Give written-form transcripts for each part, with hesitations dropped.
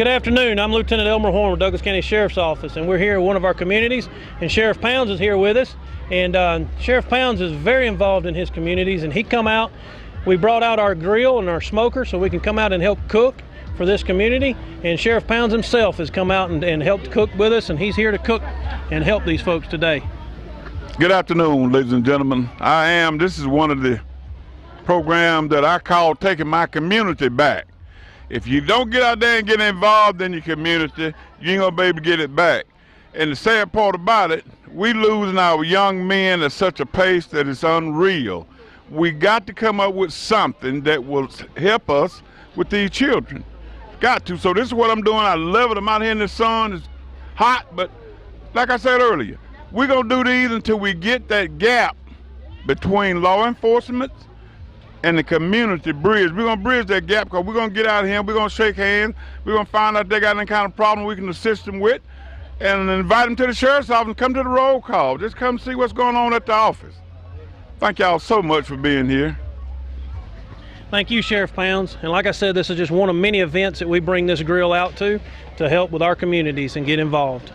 Good afternoon. I'm Lieutenant Elmer Horn with Douglas County Sheriff's Office, and we're here in one of our communities, and Sheriff Pounds is here with us. And Sheriff Pounds is very involved in his communities, and he come out. We brought out our grill and our smoker so we can come out and help cook for this community. And Sheriff Pounds himself has come out and helped cook with us, and he's here to cook and help these folks today. Good afternoon, ladies and gentlemen. This is one of the programs that I call taking my community back. If you don't get out there and get involved in your community, you ain't gonna be able to get it back. And the sad part about it, we losing our young men at such a pace that it's unreal. We got to come up with something that will help us with these children. Got to. So this is what I'm doing. I love it. I'm out here in the sun. It's hot, but like I said earlier, we're gonna do these until we get that gap between law enforcement and the community bridge. We're gonna bridge that gap because we're gonna get out here, we're gonna shake hands, we're gonna find out if they got any kind of problem we can assist them with, and invite them to the sheriff's office and come to the roll call. Just come see what's going on at the office. Thank y'all so much for being here. Thank you, Sheriff Pounds. And like I said, this is just one of many events that we bring this grill out to help with our communities and get involved.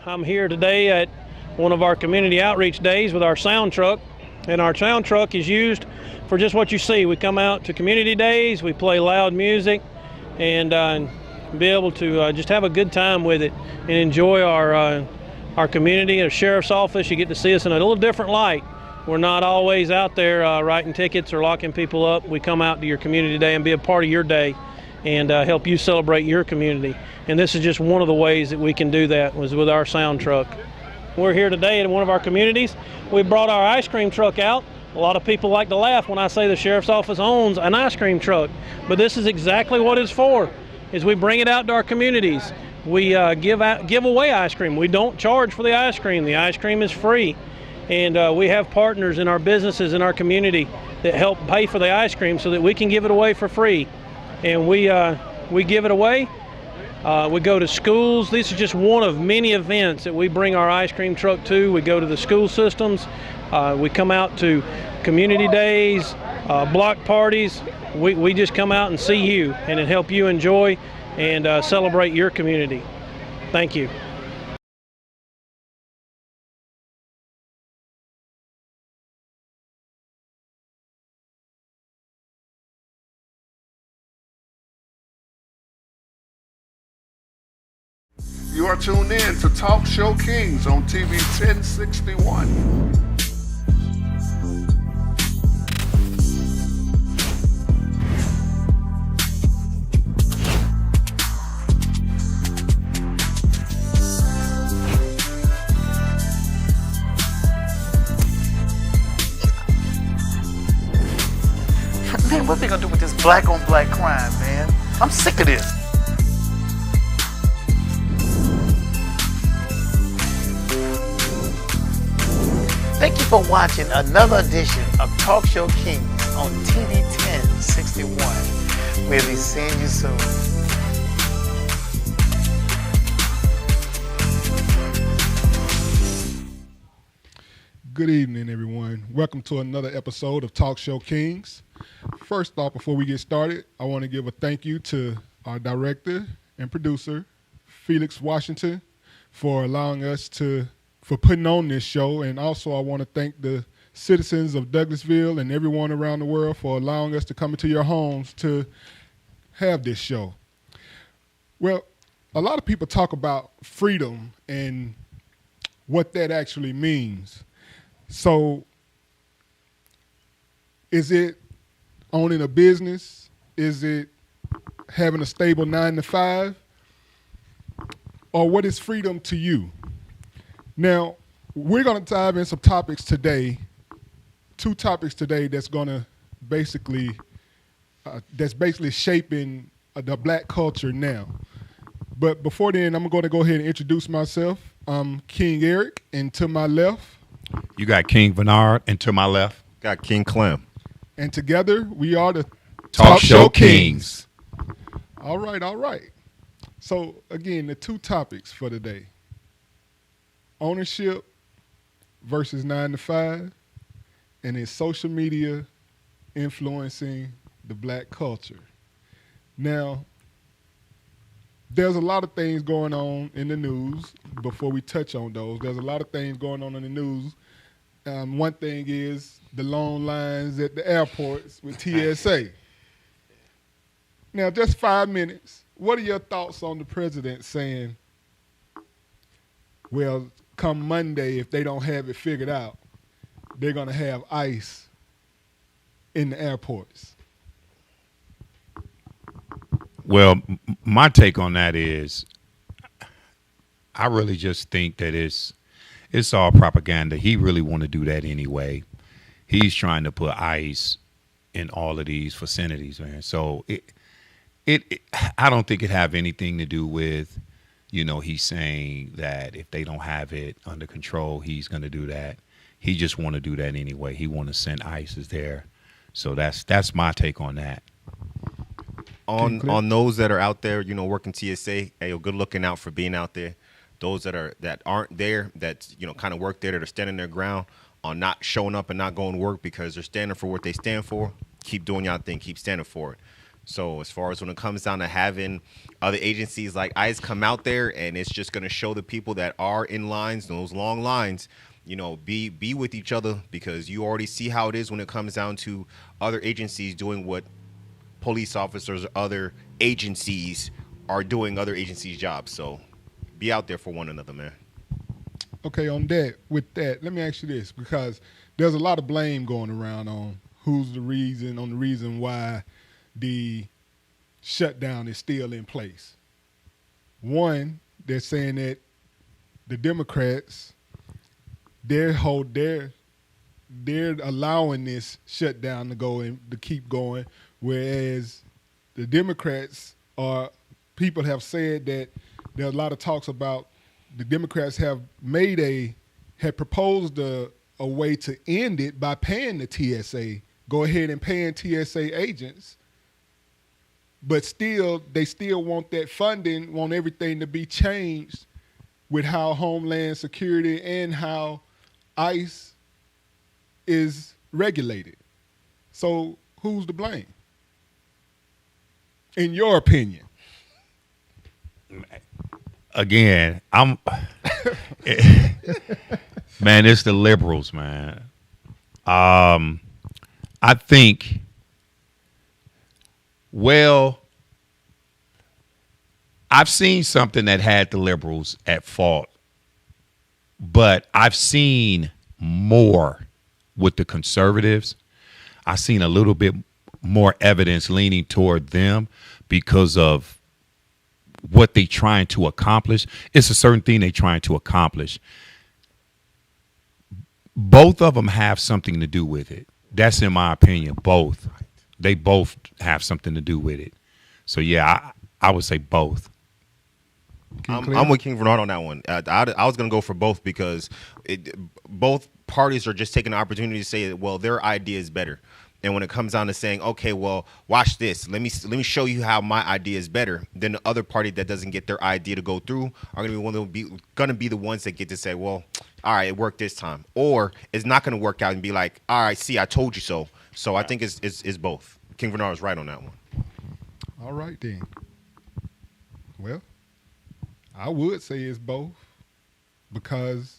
I'm here today at one of our community outreach days with our sound truck. And our sound truck is used for just what you see. We come out to community days, we play loud music, and be able to just have a good time with it and enjoy our community. At a sheriff's office, you get to see us in a little different light. We're not always out there writing tickets or locking people up. We come out to your community day and be a part of your day and help you celebrate your community. And this is just one of the ways that we can do that, was with our sound truck. We're here today in one of our communities. We brought our ice cream truck out. A lot of people like to laugh when I say the sheriff's office owns an ice cream truck, but this is exactly what it's for, is we bring it out to our communities. We give away ice cream. We don't charge for the ice cream. The ice cream is free. And we have partners in our businesses in our community that help pay for the ice cream so that we can give it away for free. And we give it away. We go to schools. This is just one of many events that we bring our ice cream truck to. We go to the school systems. We come out to community days, block parties. We just come out and see you and help you enjoy and celebrate your community. Thank you. You are tuned in to Talk Show Kings on TV 1061. Man, what they gonna do with this black on black crime, man? I'm sick of this. Thank you for watching another edition of Talk Show Kings on TV 1061. We'll be seeing you soon. Good evening, everyone. Welcome to another episode of Talk Show Kings. First off, before we get started, I want to give a thank you to our director and producer, Felix Washington, for putting on this show. And also I want to thank the citizens of Douglasville and everyone around the world for allowing us to come into your homes to have this show. Well, a lot of people talk about freedom and what that actually means. So is it owning a business? Is it having a stable 9-to-5? Or what is freedom to you? Now, we're going to dive in some topics today, two topics today that's going to basically shaping the black culture now. But before then, I'm going to go ahead and introduce myself. I'm King Eric, and to my left. You got King Bernard, and to my left. Got King Clem. And together, we are the Talk Show Kings. All right. So, again, the two topics for today. Ownership versus 9-to-5, and is social media influencing the black culture? Now, there's a lot of things going on in the news. Before we touch on those, there's a lot of things going on in the news. One thing is the long lines at the airports with TSA. Now, just 5 minutes. What are your thoughts on the president saying, well, come Monday, if they don't have it figured out, they're going to have ICE in the airports? Well, my take on that is, I really just think that it's all propaganda. He really want to do that anyway. He's trying to put ICE in all of these vicinities, man. So I don't think it have anything to do with, he's saying that if they don't have it under control, he's going to do that. He just want to do that anyway. He want to send ISIS there. So that's my take on that. On those that are out there, working TSA, hey, good looking out for being out there. Those that aren't there, that kind of work there, that are standing their ground on not showing up and not going to work because they're standing for what they stand for. Keep doing y'all thing. Keep standing for it. So as far as when it comes down to having other agencies like ICE come out there, and it's just going to show the people that are in lines, those long lines, be with each other, because you already see how it is when it comes down to other agencies doing what police officers or other agencies are doing other agencies' jobs. So be out there for one another, man. Okay, with that, let me ask you this, because there's a lot of blame going around on the reason why the shutdown is still in place. One, they're saying that the Democrats, they're allowing this shutdown to keep going, whereas the Democrats people have said that there's a lot of talks about the Democrats have proposed a way to end it by paying the TSA, go ahead and paying TSA agents, but they still want that funding, want everything to be changed with how Homeland Security and how ICE is regulated. So who's to blame, in your opinion? Again, man, it's the liberals, man. I think, I've seen something that had the liberals at fault, but I've seen more with the conservatives. I've seen a little bit more evidence leaning toward them because of what they trying to accomplish. It's a certain thing they trying to accomplish. Both of them have something to do with it. That's in my opinion. Both. They both have something to do with it. So yeah, I would say both. I'm with King Bernard on that one. I was going to go for both, because both parties are just taking the opportunity to say that, well, their idea is better. And when it comes down to saying, okay, well, watch this. Let me show you how my idea is better. Then the other party that doesn't get their idea to go through are going to be the ones that get to say, well, all right, it worked this time, or it's not going to work out and be like, all right, see, I told you so. So I think it's both. King Bernard is right on that one. All right then. Well, I would say it's both, because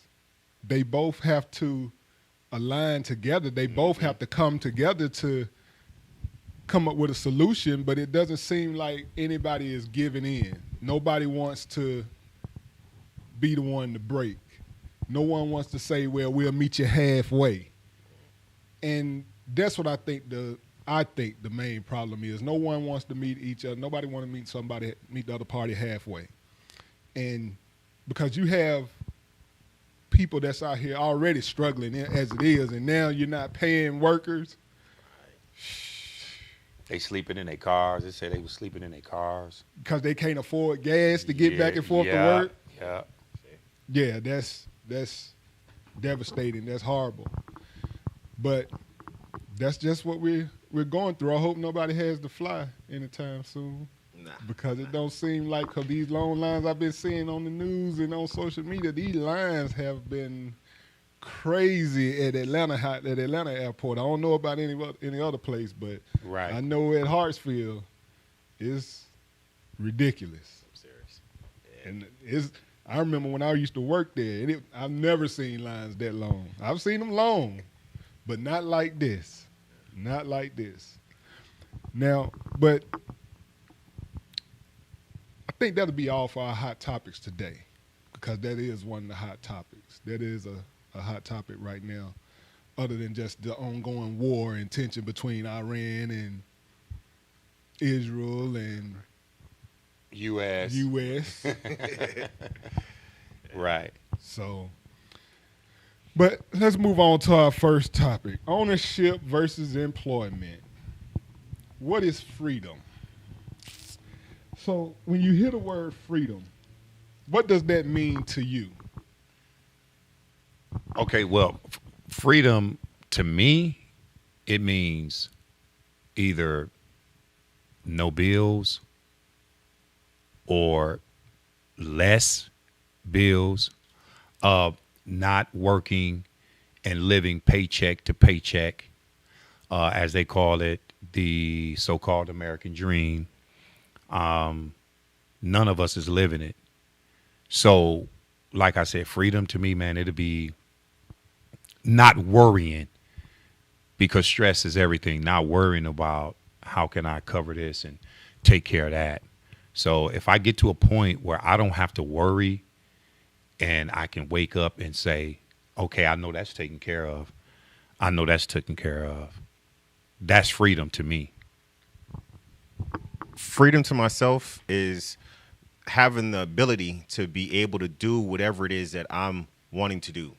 they both have to align together. They both have to come together to come up with a solution, but it doesn't seem like anybody is giving in. Nobody wants to be the one to break. No one wants to say, well, we'll meet you halfway. And that's what I think the main problem is. No one wants to meet each other. Nobody wants to meet the other party halfway. And because you have people that's out here already struggling as it is, and now you're not paying workers. They sleeping in their cars. They say they were sleeping in their cars because they can't afford gas to get back and forth to work. Yeah, that's devastating. That's horrible. But that's just what we're going through. I hope nobody has to fly anytime soon. Because it don't seem like, because these long lines I've been seeing on the news and on social media, these lines have been crazy at Atlanta airport. I don't know about any other place, but I know at Hartsfield it's ridiculous. And I remember when I used to work there, and I've never seen lines that long. I've seen them long, but not like this. Not like this. Now, but I think that'll be all for our hot topics today, because that is one of the hot topics. That is a hot topic right now, other than just the ongoing war and tension between Iran and Israel and U.S. U.S. Right. So, but let's move on to our first topic: ownership versus employment. What is freedom? So, when you hear the word freedom, what does that mean to you? Okay, well, freedom to me, it means either no bills or less bills, not working and living paycheck to paycheck, as they call it, the so-called American dream. None of us is living it. So, like I said, freedom to me, man, it'll be not worrying, because stress is everything. Not worrying about how can I cover this and take care of that. So if I get to a point where I don't have to worry and I can wake up and say, okay, I know that's taken care of. I know that's taken care of. That's freedom to me. Freedom to myself is having the ability to be able to do whatever it is that I'm wanting to do,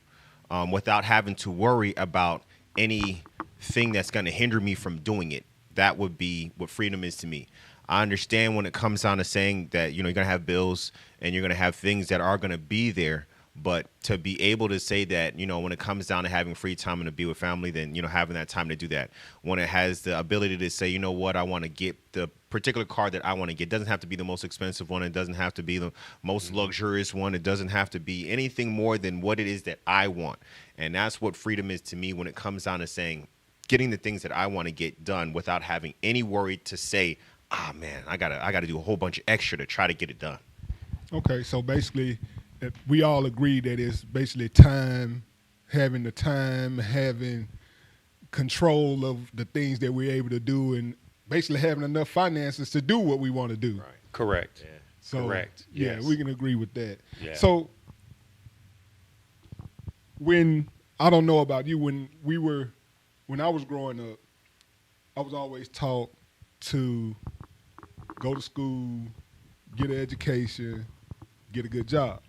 without having to worry about anything that's going to hinder me from doing it. That would be what freedom is to me. I understand when it comes down to saying that, you're going to have bills and you're going to have things that are going to be there. But to be able to say that, when it comes down to having free time and to be with family, then, having that time to do that. When it has the ability to say, you know what, I want to get the particular car that I want to get. It doesn't have to be the most expensive one. It doesn't have to be the most luxurious one. It doesn't have to be anything more than what it is that I want. And that's what freedom is to me when it comes down to saying, getting the things that I want to get done without having any worry to say, man, I gotta do a whole bunch of extra to try to get it done. Okay, so basically, we all agree that it's basically time, having control of the things that we're able to do, and basically having enough finances to do what we want to do. Right. Correct. Yeah. So, correct. Yeah, Yes. we can agree with that. Yeah. So, I don't know about you, when I was growing up, I was always taught to go to school, get an education, get a good job.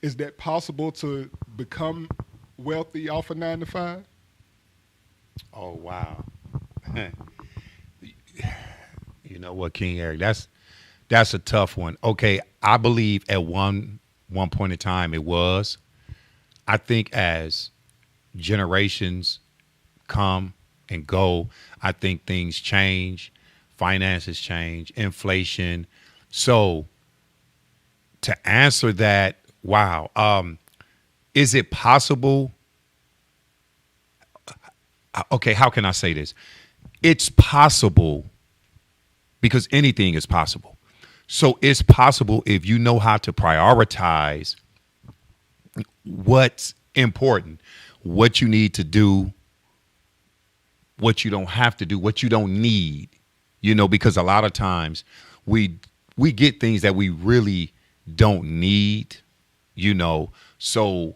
Is that possible to become wealthy off a 9 to 5? Oh, wow. You know what, King Eric, that's a tough one. Okay, I believe at one point in time it was. I think as generations come and go, I think things change, finances change, inflation. So to answer that, wow, is it possible? Okay, how can I say this? It's possible, because anything is possible. So it's possible if you know how to prioritize what's important, what you need to do, what you don't have to do, what you don't need, because a lot of times we get things that we really don't need, so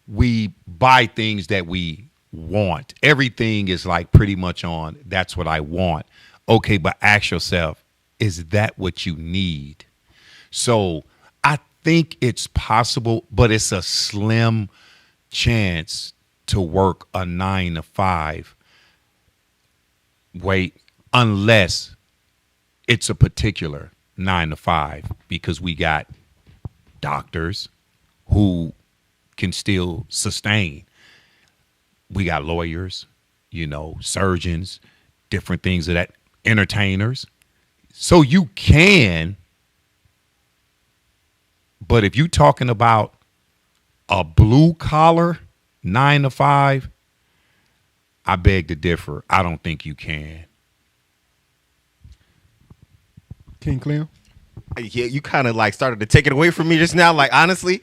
we buy things that we want. Everything is like pretty much on, that's what I want. Okay, but ask yourself, is that what you need? So I think it's possible, but it's a slim chance to work a 9 to 5. Wait, unless it's a particular 9 to 5, because we got doctors who can still sustain. We got lawyers, surgeons, different things of that, entertainers. So you can, but if you're talking about a blue collar 9 to 5, I beg to differ. I don't think you can. King Clem? Yeah, you kind of like started to take it away from me just now, like honestly.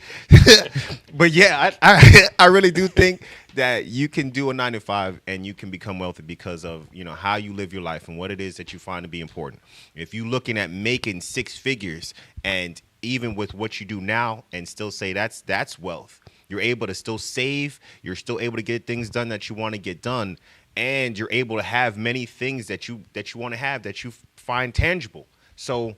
But yeah, I really do think that you can do a 9 to 5 and you can become wealthy because of, you know, how you live your life and what it is that you find to be important. If you're looking at making 6 figures and even with what you do now and still say that's wealth, you're able to still save, you're still able to get things done that you want to get done, and you're able to have many things that you want to have that you find tangible. So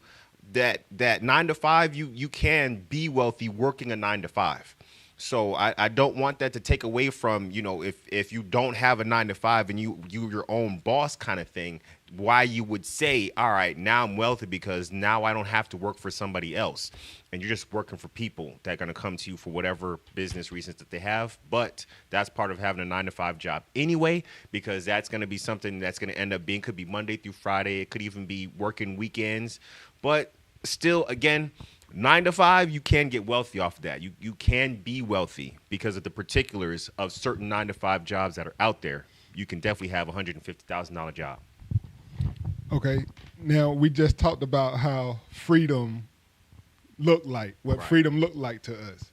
that 9 to 5, you can be wealthy working a 9 to 5. So I don't want that to take away from, you know, if you don't have a 9 to 5 and you your own boss kind of thing, why you would say, all right, now I'm wealthy because now I don't have to work for somebody else. And you're just working for people that are going to come to you for whatever business reasons that they have. But that's part of having a 9 to 5 job anyway, because that's going to be something that's going to end up being, could be Monday through Friday. It could even be working weekends. But still, again, 9 to 5, you can get wealthy off of that. You can be wealthy because of the particulars of certain 9 to 5 jobs that are out there. You can definitely have a $150,000 job. Okay. Now, we just talked about how freedom looked like, what freedom looked like to us.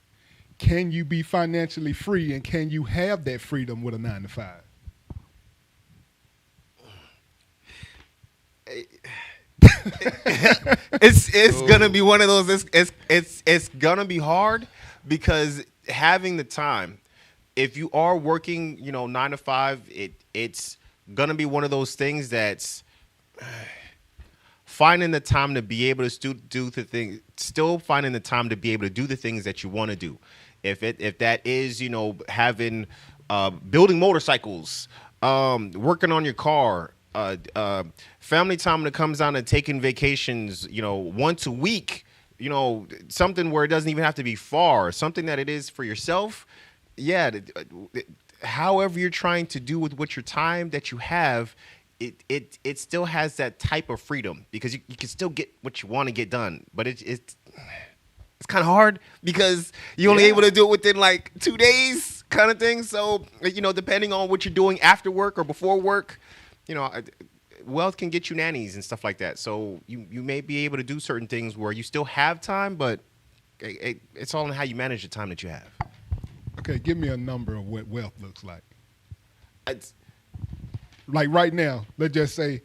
Can you be financially free, and can you have that freedom with a 9 to 5? It's gonna be one of those. It's gonna be hard because having the time. If you are working, you know, 9 to 5, it's gonna be one of those things that's finding the time to be able to do the thing. Still finding the time to be able to do the things that you want to do. If that is, you know, having building motorcycles, working on your car. Family time that comes down to taking vacations, you know, once a week, you know, something where it doesn't even have to be far, something that it is for yourself. Yeah. However you're trying to do with what your time that you have, it still has that type of freedom because you can still get what you want to get done. But it's kind of hard because you're only able to do it within like 2 days kind of thing. So, you know, depending on what you're doing after work or before work, you know, wealth can get you nannies and stuff like that. So you may be able to do certain things where you still have time, but it's all in how you manage the time that you have. Okay, give me a number of what wealth looks like. It's, Like right now, let's just say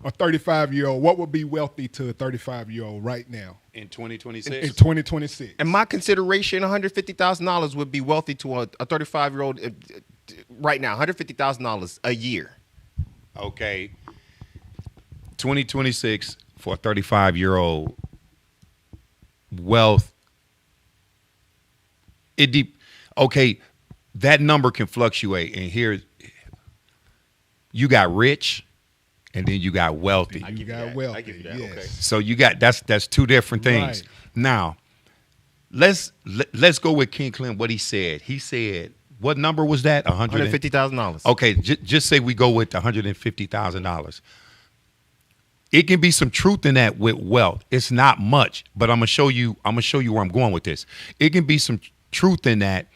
a 35-year-old, what would be wealthy to a 35-year-old right now? In 2026? In 2026. in my consideration, $150,000 would be wealthy to a 35-year-old right now, $150,000 a year. Okay. 2026 for a 35-year-old wealth. Okay, that number can fluctuate. And here, you got rich, and then you got wealthy. You got wealthy. I give you that. Yes. Okay. So you got that's two different things. Right. Now, let's go with King Clint. What he said. He said, what number was that? $150,000. Okay, just say we go with $150,000. It can be some truth in that with wealth. It's not much, but I'm gonna show you where I'm going with this. It can be some truth in that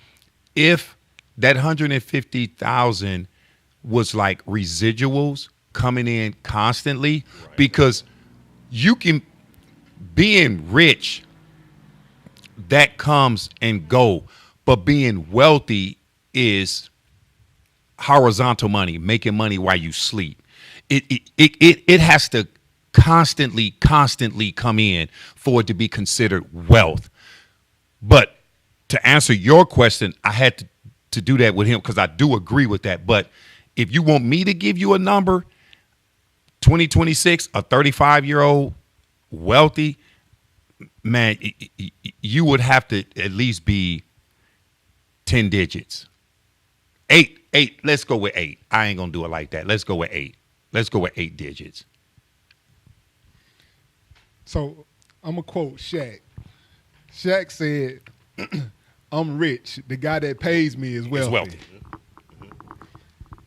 if that 150,000 was like residuals coming in constantly, because you can, being rich, that comes and go, but being wealthy is horizontal money, making money while you sleep. It has to constantly come in for it to be considered wealth. But to answer your question, I had to do that with him because I do agree with that. But if you want me to give you a number, 2026, a 35-year-old wealthy, man, you would have to at least be 10 digits. Eight. Let's go with 8. I ain't going to do it like that. Let's go with 8. Let's go with 8 digits. So I'm going to quote Shaq. Shaq said, I'm rich. The guy that pays me is wealthy. It's wealthy.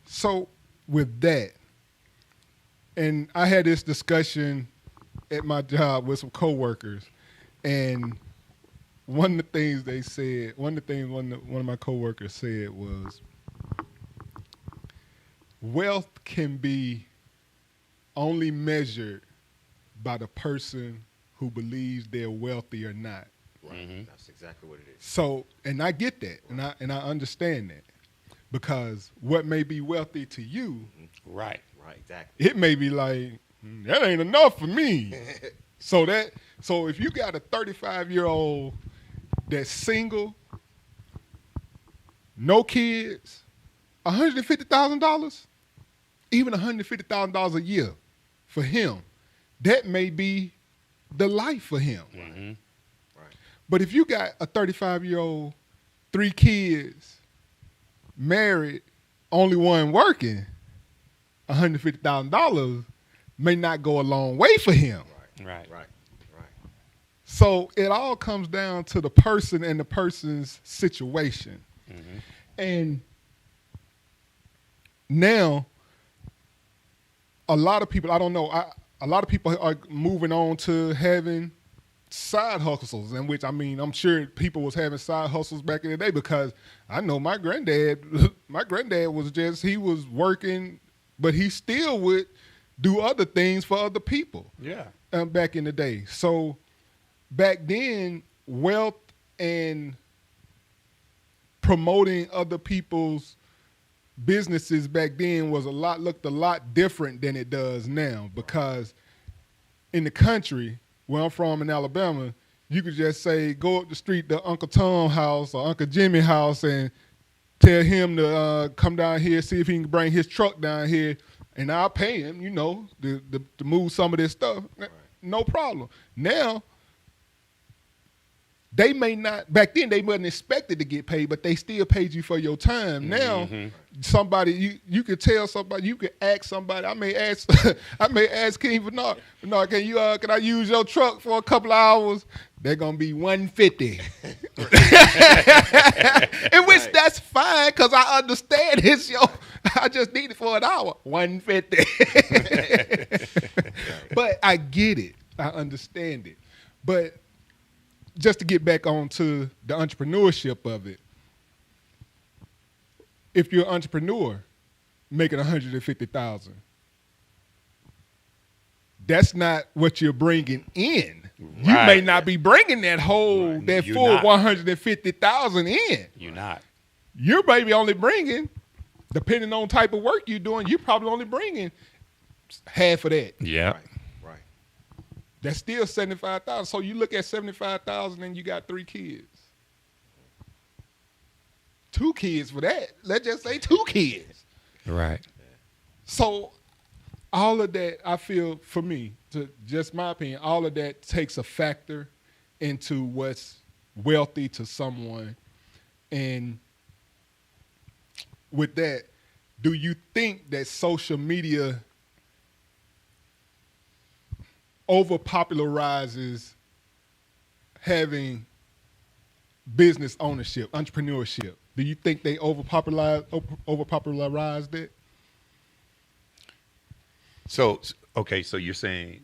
So with that, and I had this discussion at my job with some coworkers, and one of the things they said, one of my coworkers said was, wealth can be only measured by the person who believes they're wealthy or not. Right. That's exactly what it is. So, and I get that, and I understand that, because what may be wealthy to you, Right. Right. Exactly. it may be like, that ain't enough for me. So if you got a 35-year-old that's single, no kids, $150,000, even $150,000 a year for him, that may be the life for him. Right. But if you got a 35-year-old, 3 kids, married, only one working, $150,000 may not go a long way for him. Right. Right. Right. So it all comes down to the person and the person's situation. And now, a lot of people, I don't know, a lot of people are moving on to having side hustles, in which, I mean, I'm sure people was having side hustles back in the day, because I know my granddad was just, he was working, but he still would do other things for other people. Yeah. Back in the day. So back then, wealth and promoting other people's businesses back then looked a lot different than it does now, because in the country where I'm from in Alabama, you could just say, go up the street to Uncle Tom's house or Uncle Jimmy's house and tell him to come down here, see if he can bring his truck down here, and I'll pay him, to move some of this stuff. Right. No problem. Now, they may not, back then they wasn't expected to get paid, but they still paid you for your time. Now, somebody, you could tell somebody, you could ask somebody, I may ask King Bernard, can I use your truck for a couple of hours? They're going to be $150. In which that's fine, because I understand I just need it for an hour. $150. But I get it. I understand it. But just to get back onto the entrepreneurship of it, if you're an entrepreneur making $150,000, that's not what you're bringing in. Right. You may not be bringing that full not. $150,000 in. You're not. You're maybe only bringing, depending on type of work you're doing, you're probably only bringing half of that. Yeah. Right. That's still $75,000. So you look at $75,000 and you got 3 kids. 2 kids for that. Let's just say 2 kids. Right. So all of that, I feel, for me, to just my opinion, all of that takes a factor into what's wealthy to someone. And with that, do you think that social media over-popularizes having business ownership, entrepreneurship? Do you think they over-popularized it? So you're saying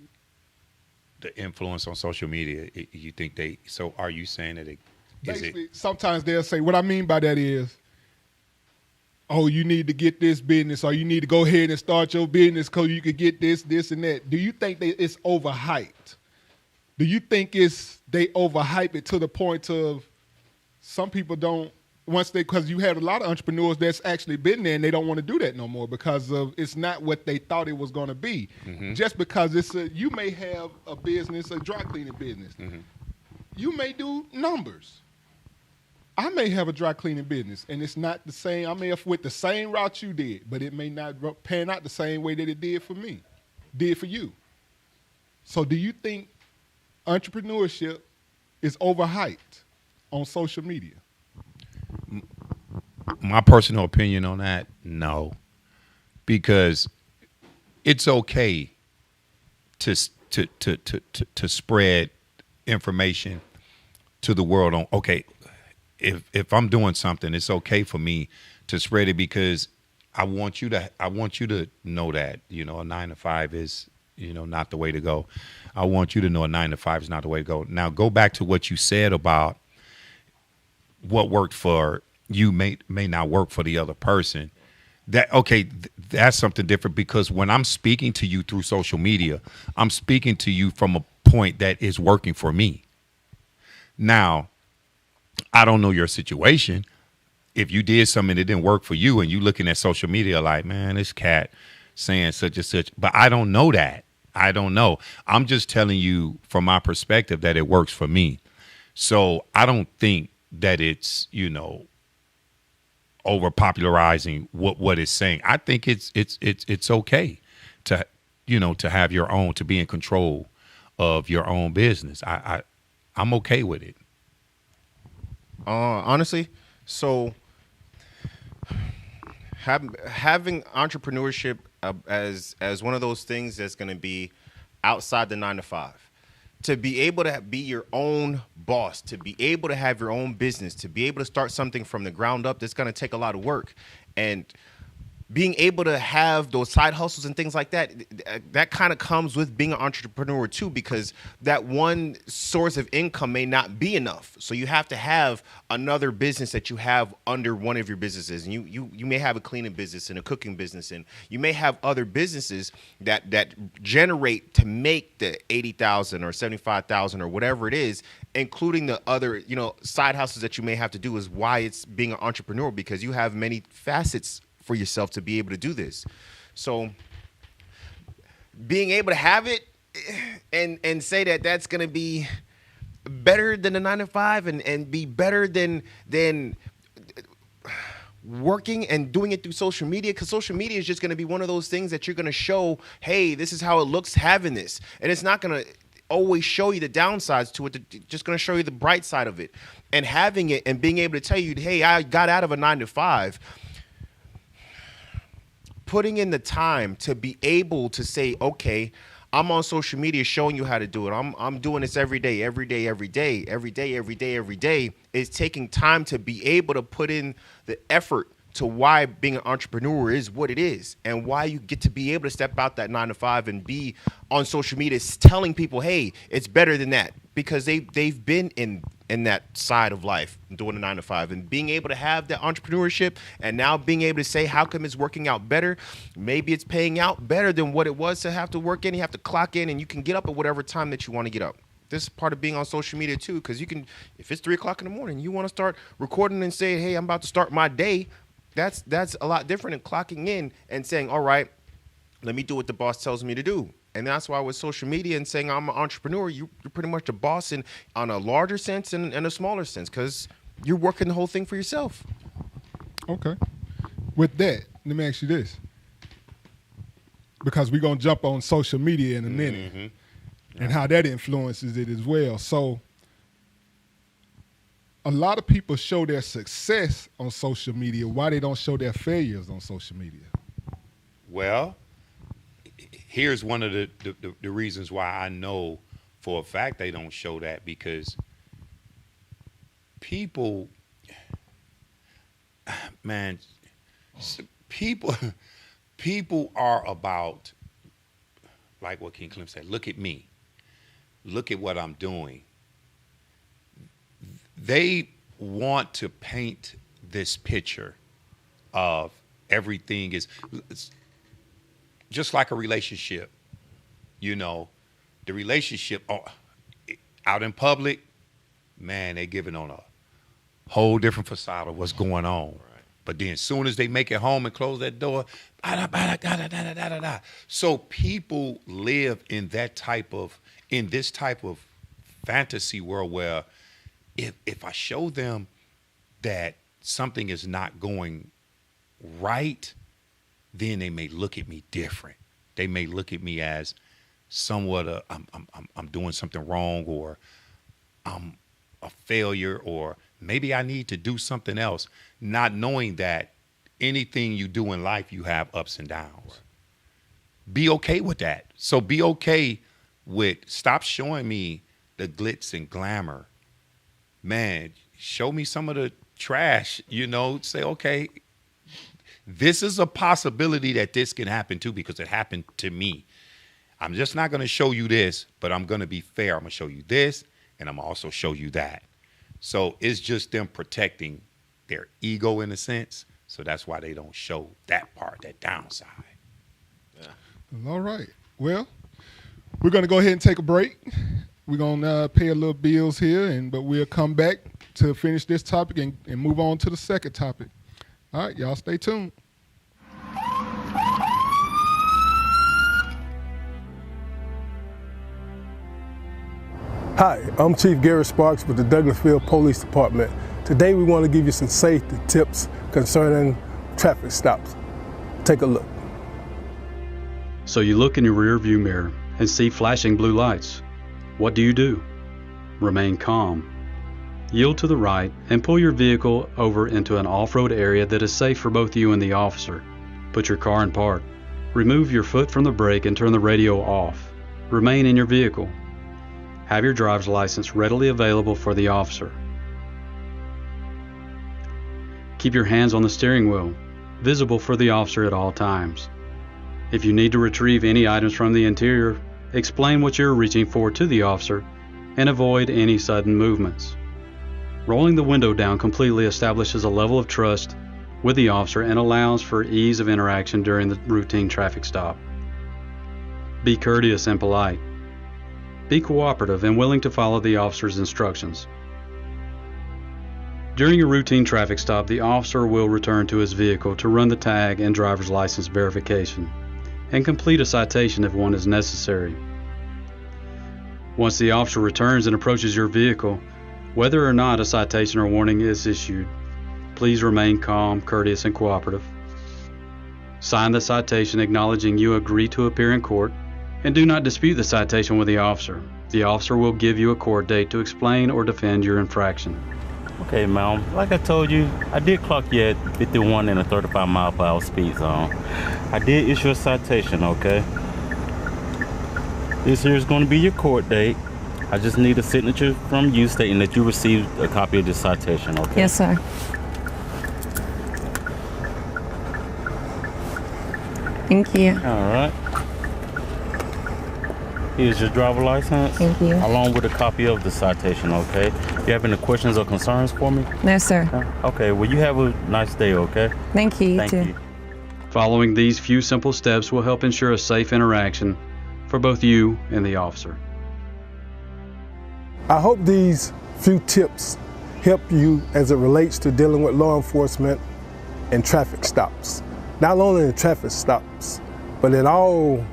the influence on social media, you think are you saying that Basically, sometimes they'll say, what I mean by that is, oh, you need to get this business, or you need to go ahead and start your business because you could get this, and that. Do you think that it's overhyped? Do you think they overhype it to the point of some people don't, because you had a lot of entrepreneurs that's actually been there and they don't want to do that no more because of it's not what they thought it was going to be. Mm-hmm. Just because you may have a business, a dry cleaning business. Mm-hmm. You may do numbers. I may have a dry cleaning business and it's not the same. I may have went the same route you did, but it may not pan out the same way that it did for me, did for you. So do you think entrepreneurship is overhyped on social media? My personal opinion on that, no, because it's okay to spread information to the world on, okay, if I'm doing something, it's okay for me to spread it because I want you to know that, a 9 to 5 is, not the way to go. I want you to know a 9 to 5 is not the way to go. Now go back to what you said about what worked for you may not work for the other person. That's something different because when I'm speaking to you through social media, I'm speaking to you from a point that is working for me. Now, I don't know your situation. If you did something that didn't work for you and you looking at social media like, man, this cat saying such and such, but I don't know that. I don't know. I'm just telling you from my perspective that it works for me. So I don't think that it's, over popularizing what it's saying. I think it's okay to, to have your own, to be in control of your own business. I'm okay with it. Honestly, so having entrepreneurship as one of those things that's going to be outside the 9-to-5, to be able to be your own boss, to be able to have your own business, to be able to start something from the ground up, that's going to take a lot of work. And being able to have those side hustles and things like that, that kind of comes with being an entrepreneur too, because that one source of income may not be enough. So you have to have another business that you have under one of your businesses. And you may have a cleaning business and a cooking business, and you may have other businesses that generate to make the 80,000 or 75,000 or whatever it is, including the other, side hustles that you may have to do. Is why it's being an entrepreneur, because you have many facets for yourself to be able to do this. So being able to have it and say that that's going to be better than the 9-to-5 and be better than working and doing it through social media, because social media is just going to be one of those things that you're going to show, hey, this is how it looks having this. And it's not going to always show you the downsides to it. It's just going to show you the bright side of it. And having it and being able to tell you, hey, I got out of a 9-to-5, putting in the time to be able to say, okay, I'm on social media showing you how to do it. I'm doing this every day. It's taking time to be able to put in the effort to why being an entrepreneur is what it is, and why you get to be able to step out that 9-to-5 and be on social media telling people, hey, it's better than that, because they've been in that side of life doing the 9-to-5, and being able to have that entrepreneurship and now being able to say, how come it's working out better? Maybe it's paying out better than what it was to have to work in. You have to clock in, and you can get up at whatever time that you want to get up. This is part of being on social media too, because you can, if it's 3 o'clock in the morning, you want to start recording and say, hey, I'm about to start my day. That's a lot different than clocking in and saying, all right, let me do what the boss tells me to do. And that's why with social media and saying I'm an entrepreneur, you're pretty much a boss on a larger sense and a smaller sense, because you're working the whole thing for yourself. Okay. With that, let me ask you this, because we're going to jump on social media in a minute and how that influences it as well. So a lot of people show their success on social media. Why they don't show their failures on social media? Well, here's one of the reasons why I know for a fact they don't show that, because people are about, like what King Clem said, look at me. Look at what I'm doing. They want to paint this picture of everything is just like a relationship. The relationship out in public, man, they giving on a whole different facade of what's going on. Right. But then as soon as they make it home and close that door, so people live in this type of fantasy world where if I show them that something is not going right, then they may look at me different. They may look at me as somewhat I'm doing something wrong, or I'm a failure, or maybe I need to do something else, not knowing that anything you do in life, you have ups and downs. Right. Be okay with that. So be okay with, stop showing me the glitz and glamour. Man, show me some of the trash, say, okay, this is a possibility that this can happen too, because it happened to me. I'm just not going to show you this, but I'm going to be fair. I'm going to show you this, and I'm going to also show you that. So it's just them protecting their ego in a sense. So that's why they don't show that part, that downside. Yeah. All right. Well, We're going to go ahead and take a break. We're going to pay a little bills here, but we'll come back to finish this topic and move on to the second topic. All right, y'all stay tuned. Hi, I'm Chief Gary Sparks with the Douglasville Police Department. Today we want to give you some safety tips concerning traffic stops. Take a look. So you look in your rearview mirror and see flashing blue lights. What do? Remain calm. Yield to the right and pull your vehicle over into an off-road area that is safe for both you and the officer. Put your car in park. Remove your foot from the brake and turn the radio off. Remain in your vehicle. Have your driver's license readily available for the officer. Keep your hands on the steering wheel, visible for the officer at all times. If you need to retrieve any items from the interior, explain what you're reaching for to the officer and avoid any sudden movements. Rolling the window down completely establishes a level of trust with the officer and allows for ease of interaction during the routine traffic stop. Be courteous and polite. Be cooperative and willing to follow the officer's instructions. During a routine traffic stop, the officer will return to his vehicle to run the tag and driver's license verification and complete a citation if one is necessary. Once the officer returns and approaches your vehicle, whether or not a citation or warning is issued, please remain calm, courteous, and cooperative. Sign the citation acknowledging you agree to appear in court, and do not dispute the citation with the officer. The officer will give you a court date to explain or defend your infraction. Okay, ma'am. Like I told you, I did clock you at 51 in a 35 mile per hour speed zone. I did issue a citation, okay? This here is going to be your court date. I just need a signature from you stating that you received a copy of this citation, okay? Yes, sir. Thank you. All right. Here's your driver license. Thank you. Along with a copy of the citation, okay? Do you have any questions or concerns for me? No, sir. Okay, well, you have a nice day, okay? Thank you. Thank too. you. Following these few simple steps will help ensure a safe interaction for both you and the officer. I hope these few tips help you as it relates to dealing with law enforcement and traffic stops. Not only in traffic stops, but in all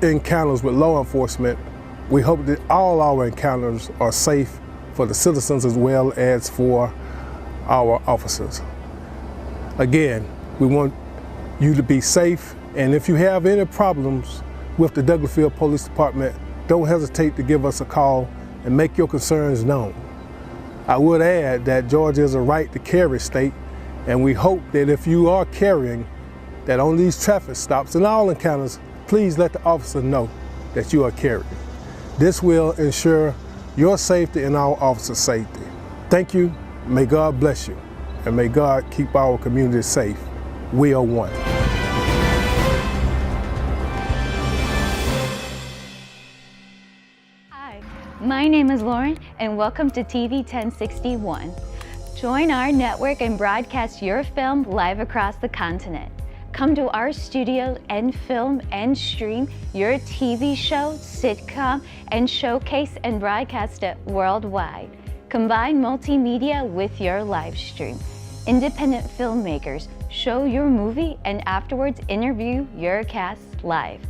encounters with law enforcement. We hope that all our encounters are safe for the citizens as well as for our officers. Again, we want you to be safe, and if you have any problems with the Douglasville Police Department, don't hesitate to give us a call and make your concerns known. I would add that Georgia is a right to carry state, and we hope that if you are carrying, that on these traffic stops and all encounters, please let the officer know that you are carrying. This will ensure your safety and our officers' safety. Thank you. May God bless you, and may God keep our community safe. We are one. Hi, my name is Lauren, and welcome to TV 1061. Join our network and broadcast your film live across the continent. Come to our studio and film and stream your TV show, sitcom, and showcase and broadcast it worldwide. Combine multimedia with your live stream. Independent filmmakers show your movie and afterwards interview your cast live.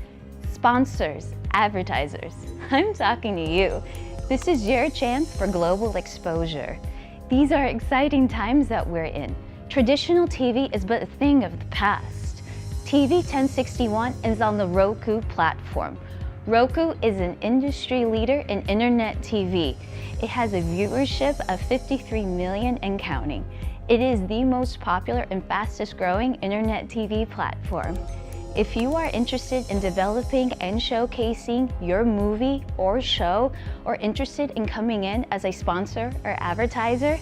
Sponsors, advertisers, I'm talking to you. This is your chance for global exposure. These are exciting times that we're in. Traditional TV is but a thing of the past. TV 1061 is on the Roku platform. Roku is an industry leader in internet TV. It has a viewership of 53 million and counting. It is the most popular and fastest growing internet TV platform. If you are interested in developing and showcasing your movie or show, or interested in coming in as a sponsor or advertiser,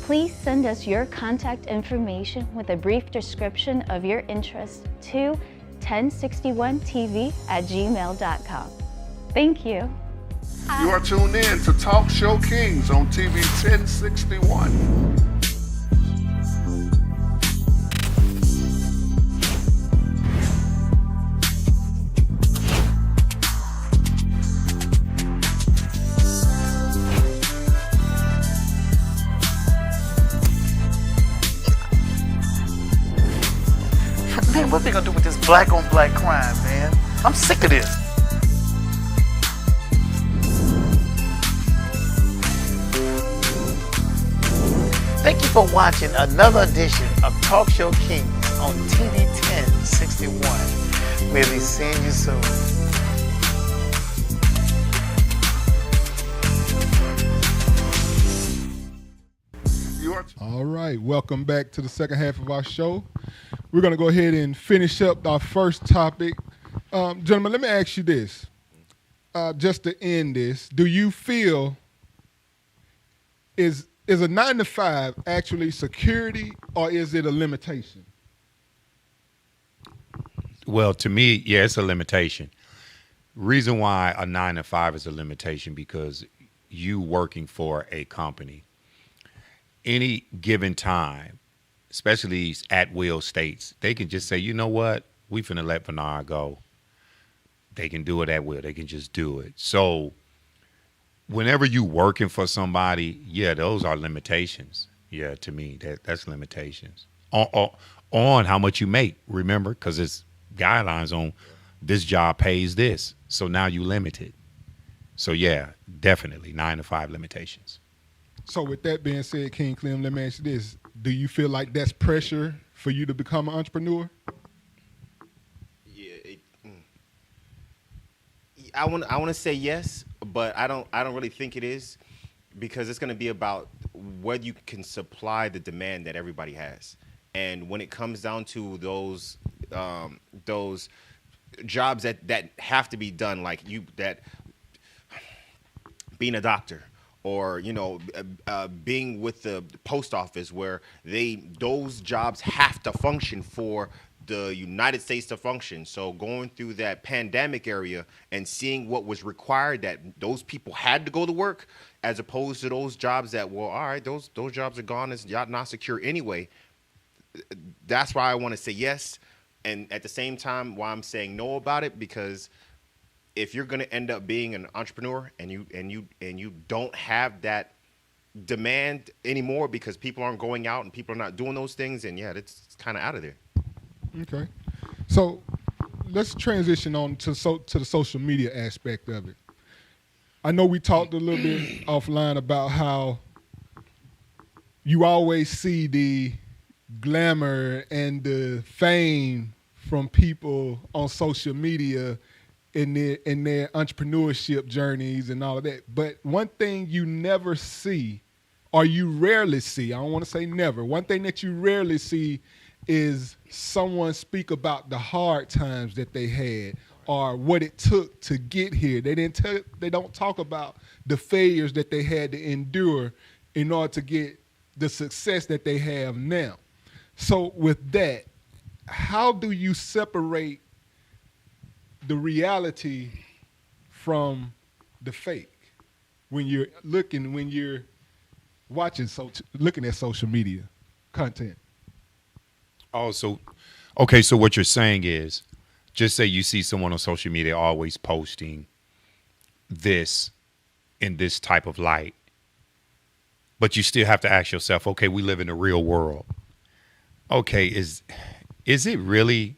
please send us your contact information with a brief description of your interest to 1061tv@gmail.com. Thank you. You are tuned in to Talk Show Kings on TV 1061. what we gonna do with this black on black crime, man? I'm sick of this. Thank you for watching another edition of Talk Show Kings on TV 1061. We'll be seeing you soon. All right, welcome back to the second half of our show. We're going to go ahead and finish up our first topic. Gentlemen, let me ask you this. Just to end this, do you feel is a 9-to-5 actually security, or is it a limitation? Well, to me, yeah, it's a limitation. Reason why a 9-to-5 is a limitation, because you working for a company. Any given time, especially these at-will states, they can just say, you know what, we finna let Bernard go. They can do it at will. They can just do it. So whenever you working for somebody, yeah, those are limitations. Yeah, to me, that's limitations. On how much you make, remember, because it's guidelines on this job pays this. So now you limited. So yeah, definitely 9-to-5 limitations. So with that being said, King Clem, let me ask you this. Do you feel like that's pressure for you to become an entrepreneur? Yeah, I want to say yes, but I don't really think it is, because it's going to be about whether you can supply the demand that everybody has. And when it comes down to those jobs that have to be done, like being a doctor, or being with the post office, where those jobs have to function for the United States to function. So going through that pandemic area and seeing what was required, that those people had to go to work, as opposed to those jobs that, well, all right, those jobs are gone, it's not secure anyway. That's why I want to say yes, and at the same time why I'm saying no about it, because if you're going to end up being an entrepreneur and you don't have that demand anymore because people aren't going out and people are not doing those things, and yeah, it's kind of out of there. Okay, so let's transition on to the social media aspect of it. I know we talked a little bit offline about how you always see the glamour and the fame from people on social media in their entrepreneurship journeys and all of that. But one thing you never see, or you rarely see, I don't want to say never, one thing that you rarely see is someone speak about the hard times that they had or what it took to get here. They don't talk about the failures that they had to endure in order to get the success that they have now. So with that, how do you separate the reality from the fake when you're watching, looking at social media content? Oh, so what you're saying is, just say you see someone on social media always posting this in this type of light, but you still have to ask yourself, okay, we live in the real world. Okay, is it really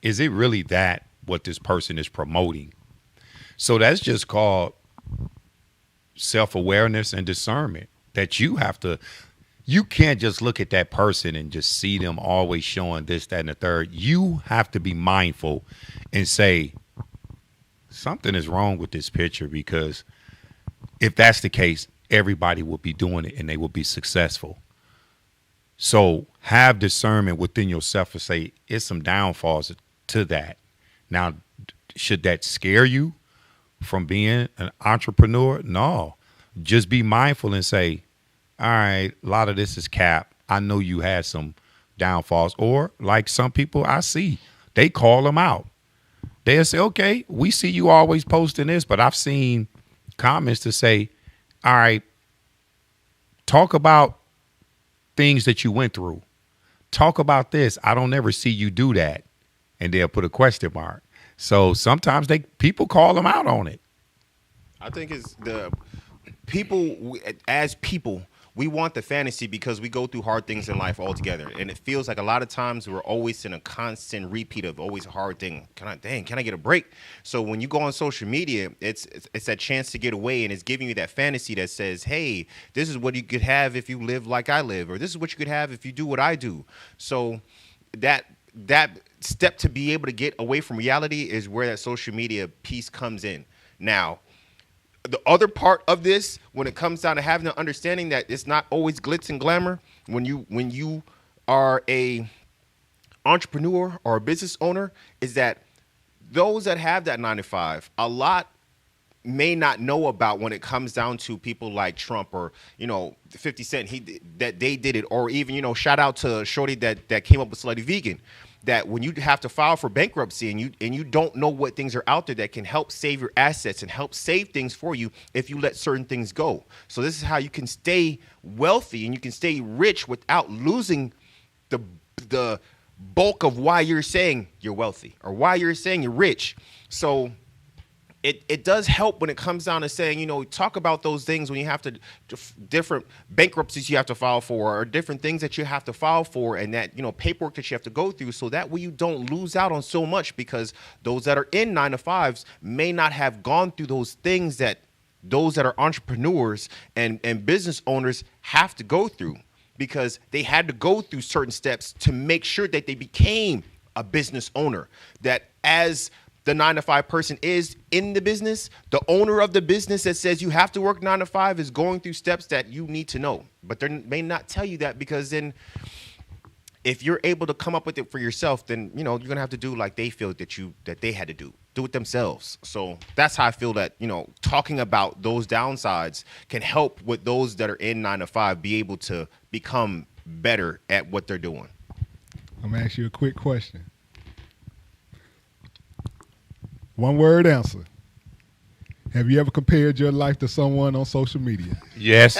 that what this person is promoting? So that's just called self-awareness and discernment, that you can't just look at that person and just see them always showing this, that, and the third. You have to be mindful and say, something is wrong with this picture, because if that's the case, everybody will be doing it and they will be successful. So have discernment within yourself to say, it's some downfalls to that. Now, should that scare you from being an entrepreneur? No. Just be mindful and say, all right, a lot of this is cap. I know you had some downfalls. Or like some people I see, they call them out. They'll say, okay, we see you always posting this, but I've seen comments to say, all right, talk about things that you went through. Talk about this. I don't ever see you do that. And they'll put a question mark. So sometimes people call them out on it. I think it's the people, as people, we want the fantasy because we go through hard things in life altogether, and it feels like a lot of times we're always in a constant repeat of always a hard thing. Can I get a break? So when you go on social media, it's that chance to get away, and it's giving you that fantasy that says, hey, this is what you could have if you live like I live, or this is what you could have if you do what I do. So that step to be able to get away from reality is where that social media piece comes in. Now, the other part of this, when it comes down to having an understanding that it's not always glitz and glamour, when you are a entrepreneur or a business owner, is that those that have that 9 to 5, a lot may not know about when it comes down to people like Trump or 50 Cent. That they did it, or even shout out to Shorty that came up with Slutty Vegan. That when you have to file for bankruptcy and you don't know what things are out there that can help save your assets and help save things for you if you let certain things go. So this is how you can stay wealthy and you can stay rich without losing the bulk of why you're saying you're wealthy or why you're saying you're rich. So it does help when it comes down to saying, talk about those things when you have to different bankruptcies you have to file for or different things that you have to file for and that, paperwork that you have to go through. So that way you don't lose out on so much, because those that are in 9 to 5s may not have gone through those things that those that are entrepreneurs and business owners have to go through, because they had to go through certain steps to make sure that they became a business owner. That as the 9 to 5 person is in the business, the owner of the business that says you have to work 9 to 5 is going through steps that you need to know. But they may not tell you that, because then if you're able to come up with it for yourself, then you're gonna have to do like they feel that they had to do it themselves. So that's how I feel that talking about those downsides can help with those that are in 9 to 5 be able to become better at what they're doing. I'm gonna ask you a quick question. One word answer. Have you ever compared your life to someone on social media? Yes.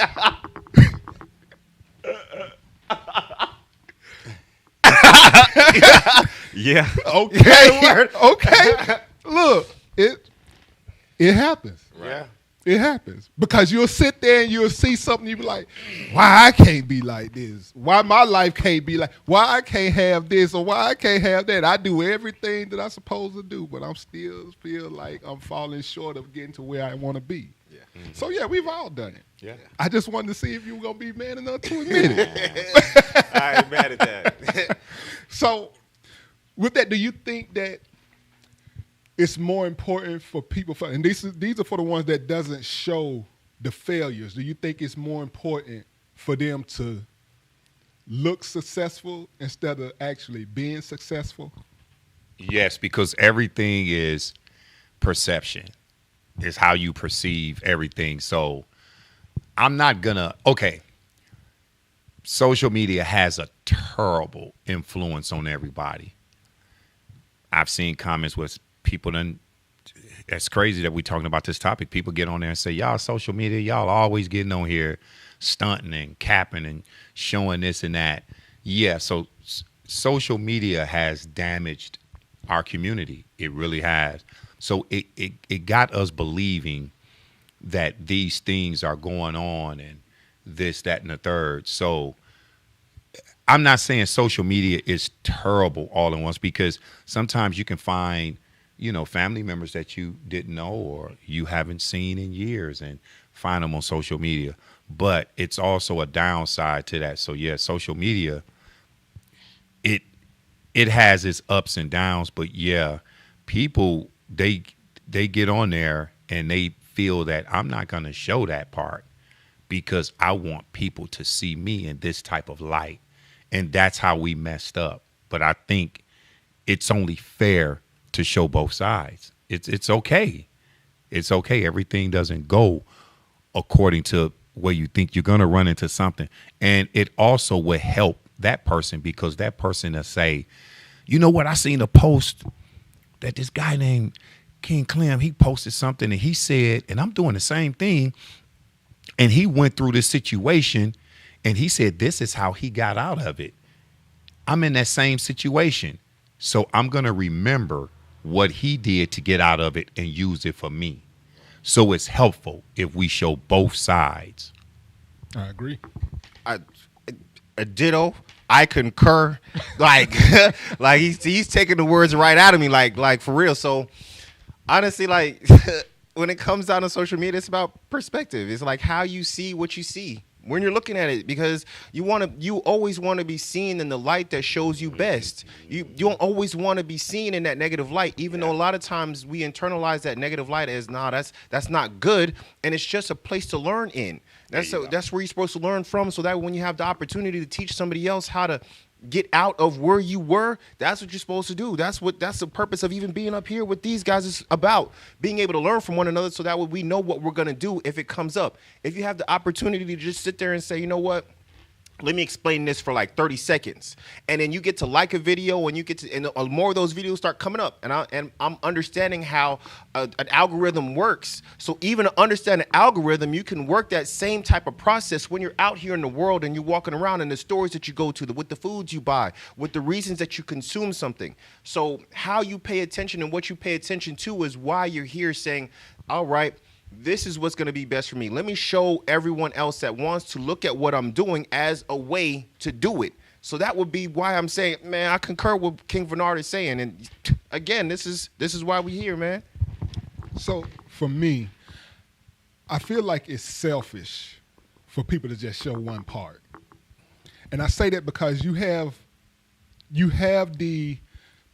Yeah. Okay. Okay. Look, it happens. Right. It happens, because you'll sit there and you'll see something, you'll be like, why I can't be like this? Why my life can't be like, why I can't have this or why I can't have that? I do everything that I'm supposed to do, but I'm still feel like I'm falling short of getting to where I want to be. Yeah. Mm-hmm. So yeah, we've all done it. Yeah. I just wanted to see if you were going to be man enough to admit it. I ain't mad at that. So with that, do you think that it's more important for people, and these are for the ones that doesn't show the failures. Do you think it's more important for them to look successful instead of actually being successful? Yes, because everything is perception. It's how you perceive everything. So I'm not gonna, social media has a terrible influence on everybody. I've seen comments with people that's crazy that we're talking about this topic. People get on there and say, y'all social media, y'all always getting on here stunting and capping and showing this and that. Yeah, so social media has damaged our community. It really has. So it got us believing that these things are going on and this, that, and the third. So I'm not saying social media is terrible all at once, because sometimes you can find family members that you didn't know or you haven't seen in years and find them on social media. But it's also a downside to that. So yeah, social media, it has its ups and downs, but yeah, people, they get on there and they feel that I'm not going to show that part because I want people to see me in this type of light. And that's how we messed up. But I think it's only fair to show both sides. It's okay. It's okay. Everything doesn't go according to where you think. You're going to run into something. And it also will help that person, because that person will say, you know what, I seen a post that this guy named King Clem, he posted something and he said, and I'm doing the same thing, and he went through this situation and he said this is how he got out of it. I'm in that same situation. So I'm going to remember what he did to get out of it and use it for me. So it's helpful if we show both sides. I agree. a ditto. I concur. Like, like he's taking the words right out of me. Like for real. So honestly, like when it comes down to social media, it's about perspective. It's like how you see what you see when you're looking at it, because you always want to be seen in the light that shows you best. You don't always want to be seen in that negative light, even though a lot of times we internalize that negative light as, that's not good, and it's just a place to learn in. That's where you're supposed to learn from, so that when you have the opportunity to teach somebody else how to get out of where you were, that's what you're supposed to do. That's the purpose of even being up here with these guys is about, being able to learn from one another, so that way we know what we're going to do if it comes up. If you have the opportunity to just sit there and say, you know what, let me explain this for like 30 seconds. And then you get to like a video, and you get to, and more of those videos start coming up. And I'm understanding how an algorithm works. So even to understand an algorithm, you can work that same type of process when you're out here in the world and you're walking around, in the stores that you go to, with the foods you buy, with the reasons that you consume something. So how you pay attention and what you pay attention to is why you're here saying, all right, this is what's going to be best for me. Let me show everyone else that wants to look at what I'm doing as a way to do it. So that would be why I'm saying, man, I concur with what King Bernard is saying. And again, this is why we're here, man. So for me, I feel like it's selfish for people to just show one part. And I say that because you have the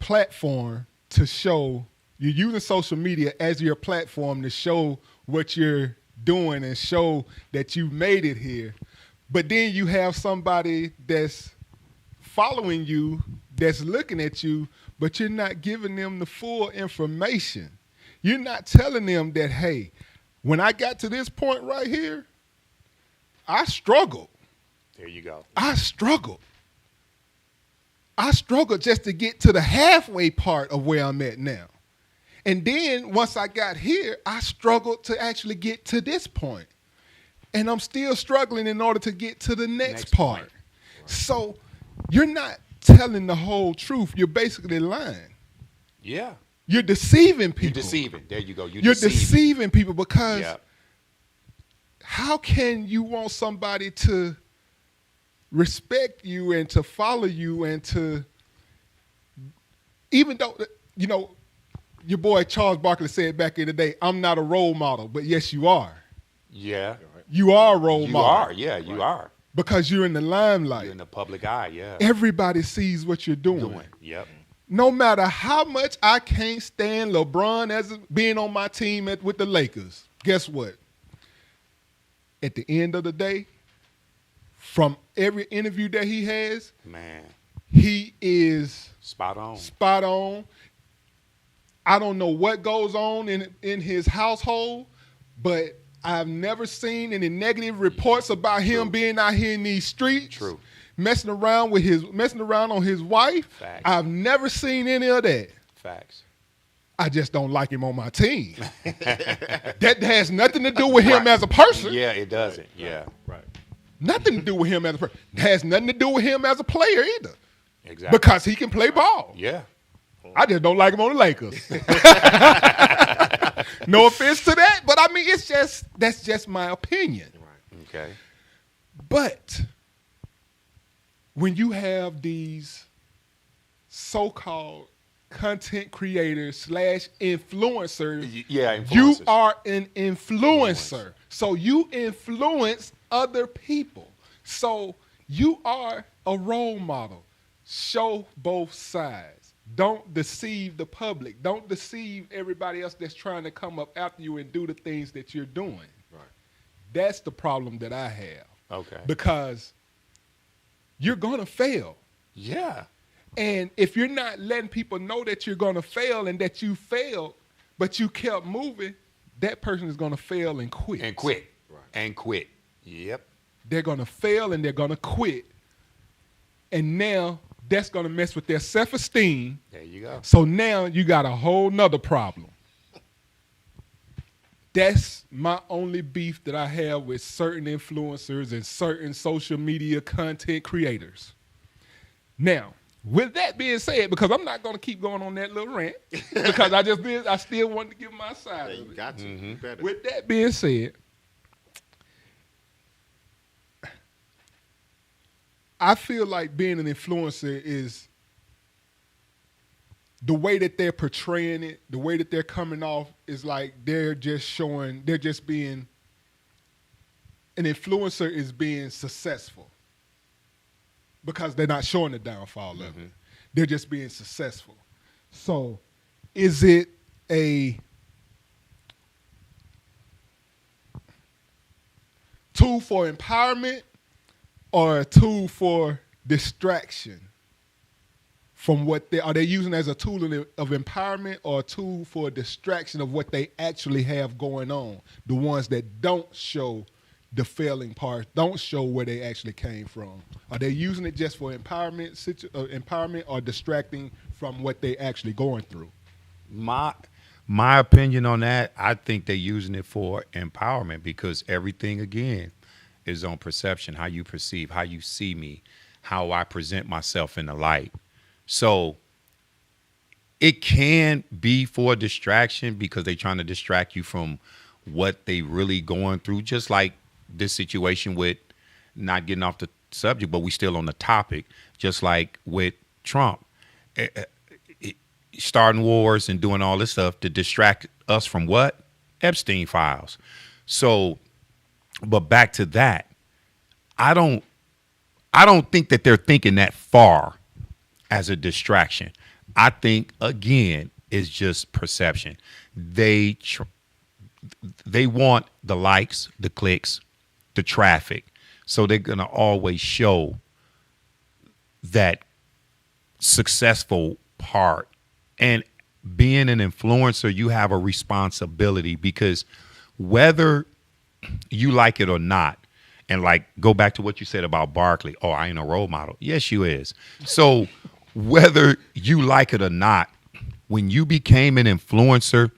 platform to show, you're using social media as your platform to show what you're doing and show that you made it here. But then you have somebody that's following you, that's looking at you, but you're not giving them the full information. You're not telling them that, hey, when I got to this point right here, I struggled. There you go. I struggled just to get to the halfway part of where I'm at now. And then once I got here, I struggled to actually get to this point. And I'm still struggling in order to get to the next part. Right. So you're not telling the whole truth. You're basically lying. Yeah. You're deceiving people. You're deceiving. There you go. You're deceiving people, because how can you want somebody to respect you and to follow you and to, even though, you know, your boy Charles Barkley said back in the day, I'm not a role model, but yes, you are. Yeah. You are a role model. You are, yeah, you are. Because you're in the limelight. You're in the public eye, yeah. Everybody sees what you're doing. Yep. No matter how much I can't stand LeBron as being on my team with the Lakers, guess what? At the end of the day, from every interview that he has, man, he is spot on. Spot on. I don't know what goes on in his household, but I've never seen any negative reports about him being out here in these streets. True. Messing around on his wife. Facts. I've never seen any of that. Facts. I just don't like him on my team. That has nothing to do with him as a person. Yeah, it doesn't. Yeah. Right. Nothing to do with him as a person. It has nothing to do with him as a player either. Exactly. Because he can play ball. Yeah. I just don't like him on the Lakers. No offense to that, but I mean, that's just my opinion. Right. Okay. But when you have these so-called content creators / influencers, you are an influencer. So you influence other people. So you are a role model. Show both sides. Don't deceive the public. Don't deceive everybody else that's trying to come up after you and do the things that you're doing. Right. That's the problem that I have. Okay. Because you're going to fail. Yeah. And if you're not letting people know that you're going to fail and that you failed, but you kept moving, that person is going to fail and quit. And quit. Right. And quit. Yep. They're going to fail and they're going to quit. And now that's going to mess with their self-esteem. There you go. So now you got a whole nother problem. That's my only beef that I have with certain influencers and certain social media content creators. Now, with that being said, because I'm not going to keep going on that little rant, because I still want to give my side. Yeah, you got to. Mm-hmm. With that being said, I feel like being an influencer is the way that they're portraying it, the way that they're coming off is like they're just being, an influencer is being successful because they're not showing the downfall of it. They're just being successful. So is it a tool for empowerment or a tool for distraction from what are they using as a tool of empowerment or a tool for distraction of what they actually have going on? The ones that don't show the failing parts, don't show where they actually came from. Are they using it just for empowerment or distracting from what they actually going through? My opinion on that, I think they're using it for empowerment because everything, again, is on perception, how you perceive, how you see me, how I present myself in the light. So it can be for distraction because they're trying to distract you from what they really going through, just like this situation with not getting off the subject, but we still on the topic, just like with Trump. Starting wars and doing all this stuff to distract us from what? Epstein files. So, but back to that, I don't think that they're thinking that far as a distraction. I think, again, it's just perception. They want the likes, the clicks, the traffic. So they're going to always show that successful part. And being an influencer, you have a responsibility because whether you like it or not, and like go back to what you said about Barkley, oh, I ain't a role model. Yes, you is. So whether you like it or not, when you became an influencer,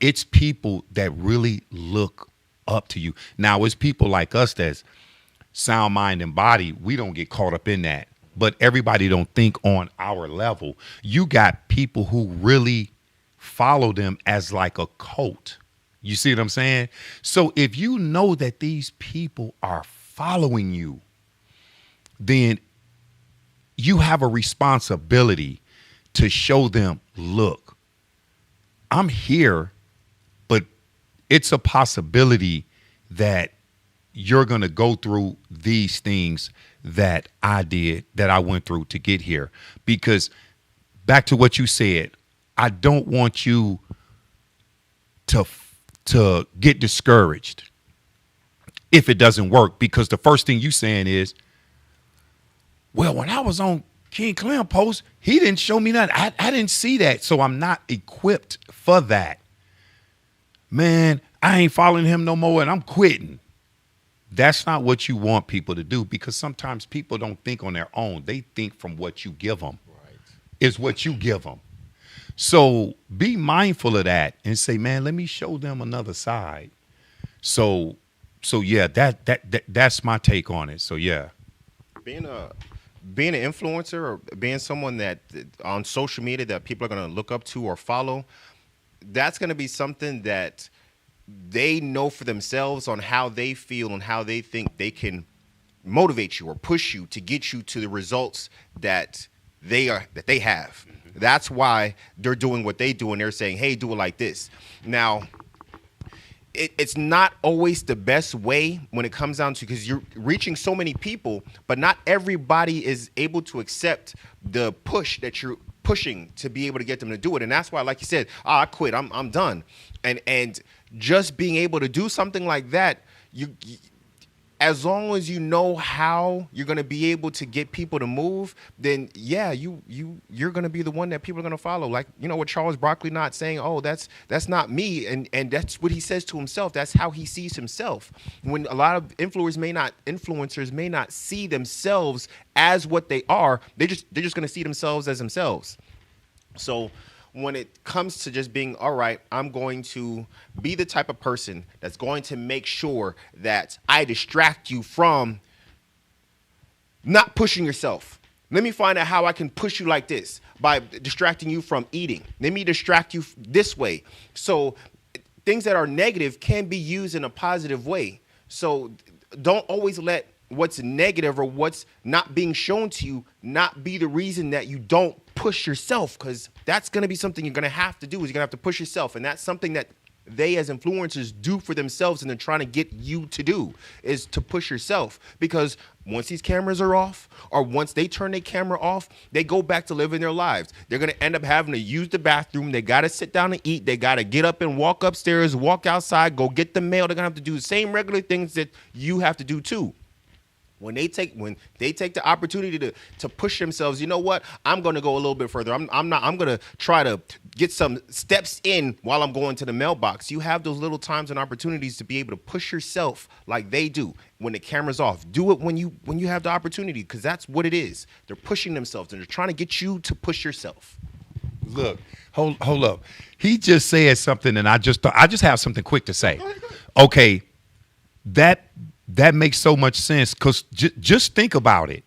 it's people that really look up to you. Now, it's people like us that's sound mind and body. We don't get caught up in that. But everybody don't think on our level. You got people who really follow them as like a cult. You see what I'm saying? So if you know that these people are following you, then you have a responsibility to show them, look, I'm here, but it's a possibility that you're going to go through these things that I did, that I went through to get here. Because back to what you said, I don't want you to get discouraged if it doesn't work. Because the first thing you saying is, well, when I was on King Clem post, he didn't show me nothing. I didn't see that. So I'm not equipped for that. Man, I ain't following him no more and I'm quitting. That's not what you want people to do, because sometimes people don't think on their own. They think from what you give them. Right. It's what you give them. So be mindful of that and say, man, let me show them another side. So yeah, that's my take on it. So yeah. Being an influencer or being someone that on social media that people are going to look up to or follow, that's going to be something that they know for themselves on how they feel and how they think they can motivate you or push you to get you to the results that they have. Mm-hmm. That's why they're doing what they do, and they're saying, hey, do it like this. Now, it's not always the best way when it comes down to, because you're reaching so many people, but not everybody is able to accept the push that you're pushing to be able to get them to do it. And that's why, like you said, I quit, I'm done. And just being able to do something like that, you as long as you know how you're going to be able to get people to move, then yeah, you're going to be the one that people are going to follow. Like, you know, with Charles Barkley not saying, oh, that's not me, and that's what he says to himself. That's how he sees himself. When a lot of influencers may not see themselves as what they are, they're just going to see themselves as themselves. So when it comes to just being, all right, I'm going to be the type of person that's going to make sure that I distract you from not pushing yourself. Let me find out how I can push you like this by distracting you from eating. Let me distract you this way. So things that are negative can be used in a positive way. So don't always let what's negative or what's not being shown to you not be the reason that you don't push yourself, because that's going to be something you're going to have to do. Is you're going to have to push yourself, and that's something that they as influencers do for themselves, and they're trying to get you to do, is to push yourself. Because once these cameras are off, or once they turn their camera off, they go back to living their lives. They're going to end up having to use the bathroom. They got to sit down and eat. They got to get up and walk upstairs, walk outside, go get the mail. They're going to have to do the same regular things that you have to do too. When they take the opportunity to push themselves, you know what? I'm going to go a little bit further. I'm going to try to get some steps in while I'm going to the mailbox. You have those little times and opportunities to be able to push yourself like they do when the camera's off. Do it when you have the opportunity, because that's what it is. They're pushing themselves, and they're trying to get you to push yourself. Look, hold up. He just said something, and I just have something quick to say. Okay, that makes so much sense, because just think about it.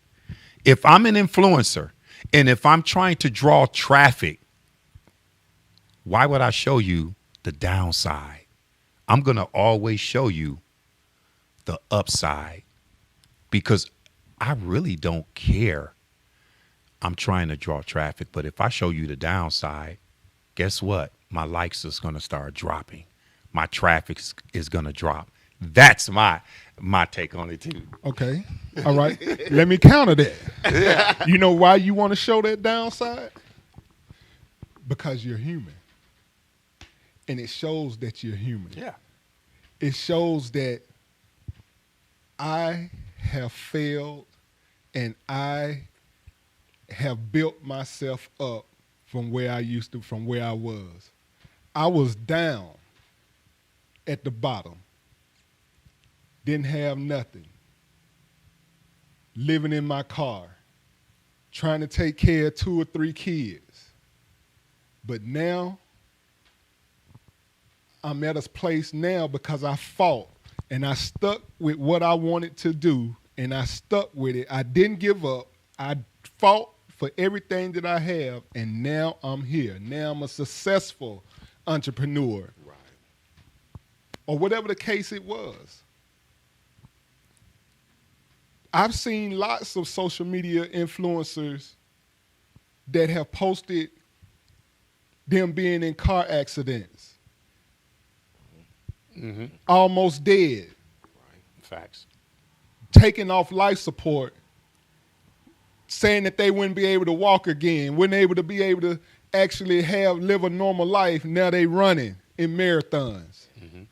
If I'm an influencer and if I'm trying to draw traffic, why would I show you the downside? I'm going to always show you the upside, because I really don't care. I'm trying to draw traffic, but if I show you the downside, guess what? My likes is going to start dropping. My traffic is going to drop. That's my take on it too. Okay. All right. Let me counter that. You know why you want to show that downside? Because you're human. And it shows that you're human. Yeah. It shows that I have failed and I have built myself up from where I was. I was down at the bottom. Didn't have nothing. Living in my car. Trying to take care of 2 or 3 kids. But now, I'm at a place now because I fought and I stuck with what I wanted to do, and I stuck with it. I didn't give up. I fought for everything that I have, and now I'm here. Now I'm a successful entrepreneur. Right. Or whatever the case it was. I've seen lots of social media influencers that have posted them being in car accidents. Mm-hmm. Almost dead. Right. Facts. Taking off life support, saying that they wouldn't be able to walk again, wouldn't be able to actually live a normal life. Now they running in marathons. Mm-hmm.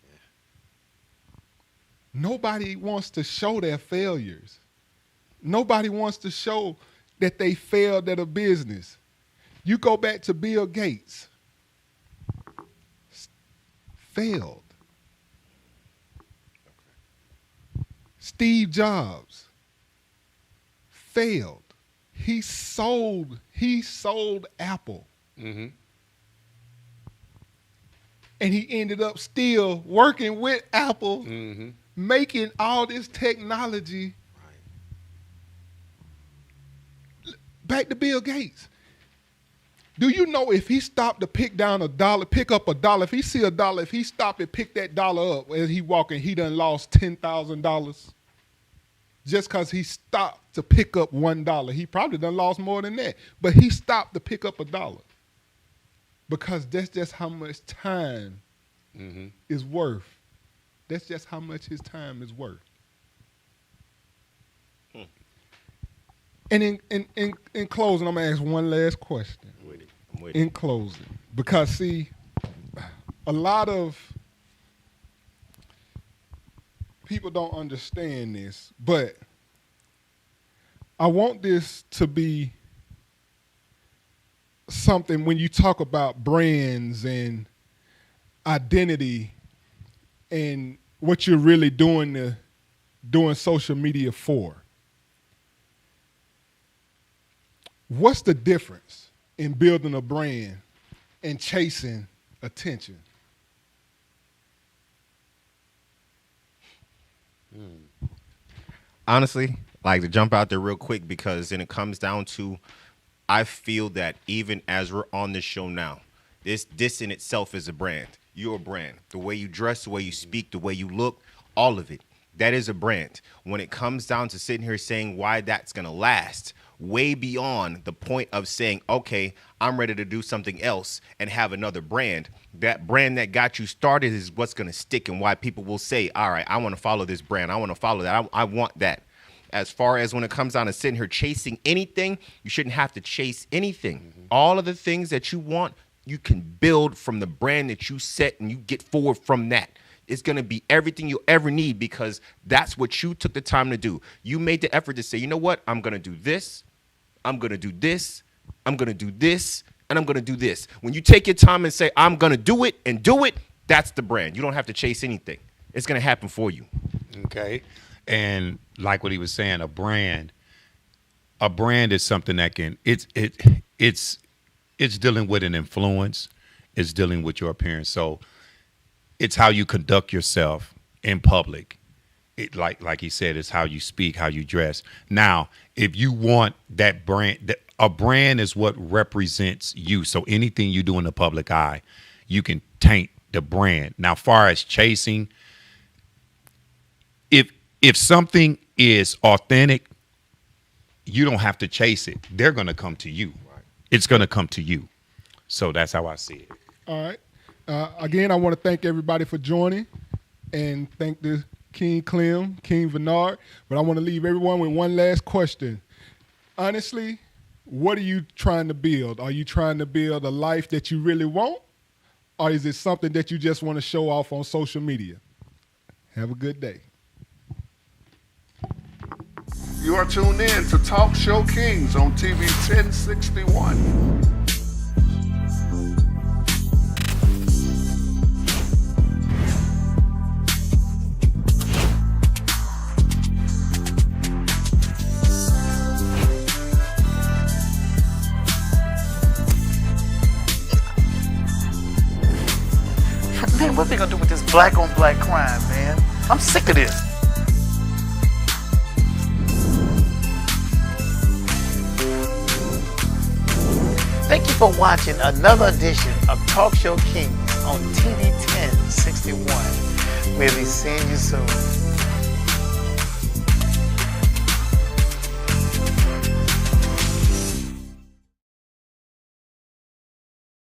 Nobody wants to show their failures. Nobody wants to show that they failed at a business. You go back to Bill Gates. Failed. Steve Jobs failed. He sold Apple. Mm-hmm. And he ended up still working with Apple, mm-hmm. making all this technology. Right. Back to Bill Gates. Do you know if he stopped to pick up a dollar, if he see a dollar, if he stopped and pick that dollar up as he walking, he done lost $10,000? Just because he stopped to pick up $1. He probably done lost more than that. But he stopped to pick up a dollar. Because that's just how much time mm-hmm. is worth. That's just how much his time is worth. And in closing, I'm going to ask one last question. I'm waiting. In closing. Because, see, a lot of people don't understand this, but I want this to be something when you talk about brands and identity and what you're really doing social media for. What's the difference in building a brand and chasing attention? Honestly, like to jump out there real quick, because then it comes down to, I feel that even as we're on this show now, this in itself is a brand. You're a brand. The way you dress, the way you speak, the way you look, all of it. that is a brand. When it comes down to sitting here saying why that's going to last, way beyond the point of saying, okay, I'm ready to do something else and have another brand. That brand that got you started is what's going to stick, and why people will say, all right, I want to follow this brand. I want to follow that. I want that. As far as when it comes down to sitting here chasing anything, you shouldn't have to chase anything. All of the things that you want, you can build from the brand that you set, and you get forward from that. It's going to be everything you'll ever need, because that's what you took the time to do. You made the effort to say, you know what? I'm going to do this. I'm going to do this. I'm going to do this. And I'm going to do this. When you take your time and say, I'm going to do it, that's the brand. You don't have to chase anything. It's going to happen for you. Okay. And like what he was saying, a brand is something that can, it's dealing with an influence. It's dealing with your appearance. So it's how you conduct yourself in public. It, like he said, it's how you speak, how you dress. Now, if you want that brand, a brand is what represents you. So anything you do in the public eye, you can taint the brand. Now, far as chasing, if something is authentic, you don't have to chase it. They're going to come to you. Right. It's going to come to you. So that's how I see it. All right. Again, I want to thank everybody for joining, and thank the King Clem, King Bernard. But I want to leave everyone with one last question. Honestly, what are you trying to build? Are you trying to build a life that you really want? Or is it something that you just want to show off on social media? Have a good day. You are tuned in to Talk Show Kings on TV 1061. Man, what they gonna do with this black on black crime, man? I'm sick of this. Thank you for watching another edition of Talk Show Kings on TV 1061. We'll be seeing you soon.